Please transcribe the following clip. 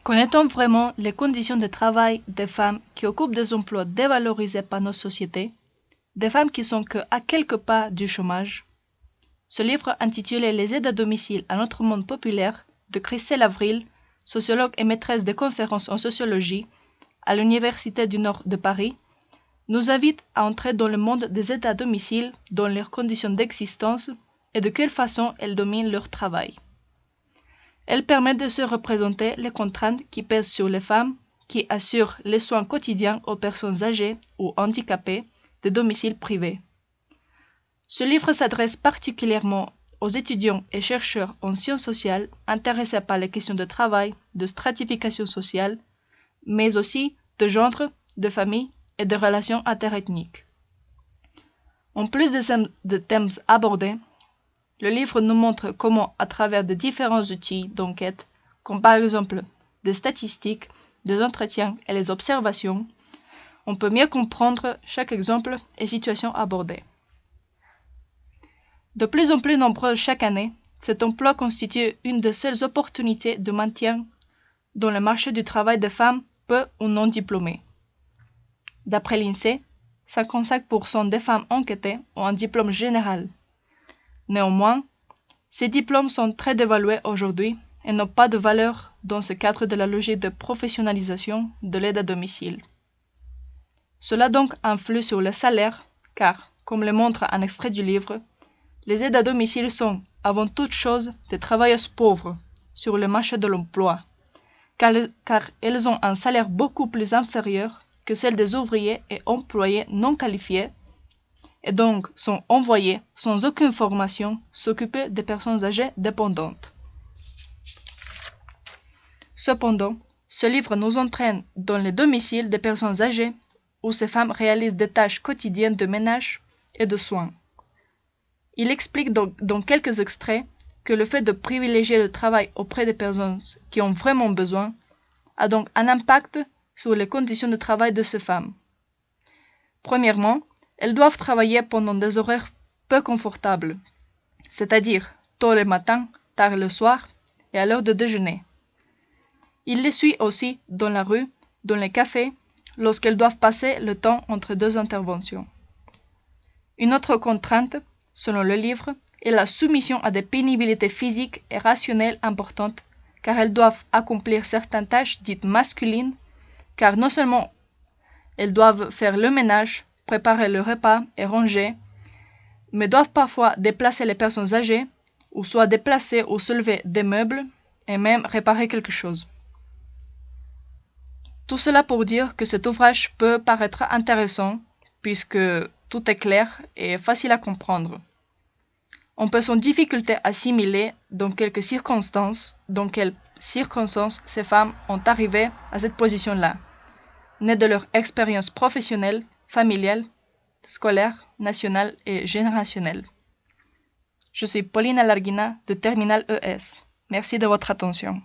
Connaît-on vraiment les conditions de travail des femmes qui occupent des emplois dévalorisés par nos sociétés, des femmes qui sont à quelques pas du chômage? Ce livre intitulé Les aides à domicile à notre monde populaire de Christelle Avril, sociologue et maîtresse de conférences en sociologie à l'Université du Nord de Paris, nous invite à entrer dans le monde des aides à domicile, dans leurs conditions d'existence et de quelle façon elles dominent leur travail. Elle permet de se représenter les contraintes qui pèsent sur les femmes qui assurent les soins quotidiens aux personnes âgées ou handicapées de domiciles privés. Ce livre s'adresse particulièrement aux étudiants et chercheurs en sciences sociales intéressés par les questions de travail, de stratification sociale, mais aussi de genre, de famille et de relations interethniques. En plus des thèmes abordés, le livre nous montre comment, à travers de différents outils d'enquête, comme par exemple des statistiques, des entretiens et les observations, on peut mieux comprendre chaque exemple et situation abordée. De plus en plus nombreux chaque année, cet emploi constitue une des seules opportunités de maintien dans le marché du travail des femmes peu ou non diplômées. D'après l'INSEE, 55% des femmes enquêtées ont un diplôme général. Néanmoins, ces diplômes sont très dévalués aujourd'hui et n'ont pas de valeur dans ce cadre de la logique de professionnalisation de l'aide à domicile. Cela donc influe sur le salaire, car, comme le montre un extrait du livre, les aides à domicile sont, avant toute chose, des travailleuses pauvres sur le marché de l'emploi, car elles ont un salaire beaucoup plus inférieur que celle des ouvriers et employés non qualifiés, et donc sont envoyés sans aucune formation s'occuper des personnes âgées dépendantes. Cependant, ce livre nous entraîne dans les domiciles des personnes âgées où ces femmes réalisent des tâches quotidiennes de ménage et de soins. Il explique donc dans quelques extraits que le fait de privilégier le travail auprès des personnes qui ont vraiment besoin a donc un impact sur les conditions de travail de ces femmes. Premièrement, elles doivent travailler pendant des horaires peu confortables, c'est-à-dire tôt le matin, tard le soir et à l'heure de déjeuner. Il les suit aussi dans la rue, dans les cafés, lorsqu'elles doivent passer le temps entre deux interventions. Une autre contrainte, selon le livre, est la soumission à des pénibilités physiques et rationnelles importantes, car elles doivent accomplir certaines tâches dites masculines, car non seulement elles doivent faire le ménage, préparer le repas et ranger, mais doivent parfois déplacer les personnes âgées, ou soit déplacer ou soulever des meubles, et même réparer quelque chose. Tout cela pour dire que cet ouvrage peut paraître intéressant, puisque tout est clair et facile à comprendre. On peut sans difficulté assimiler dans quelles circonstances ces femmes ont arrivé à cette position-là, nées de leur expérience professionnelle, familiale, scolaire, nationale et générationnelle. Je suis Paulina Larguina de Terminal ES. Merci de votre attention.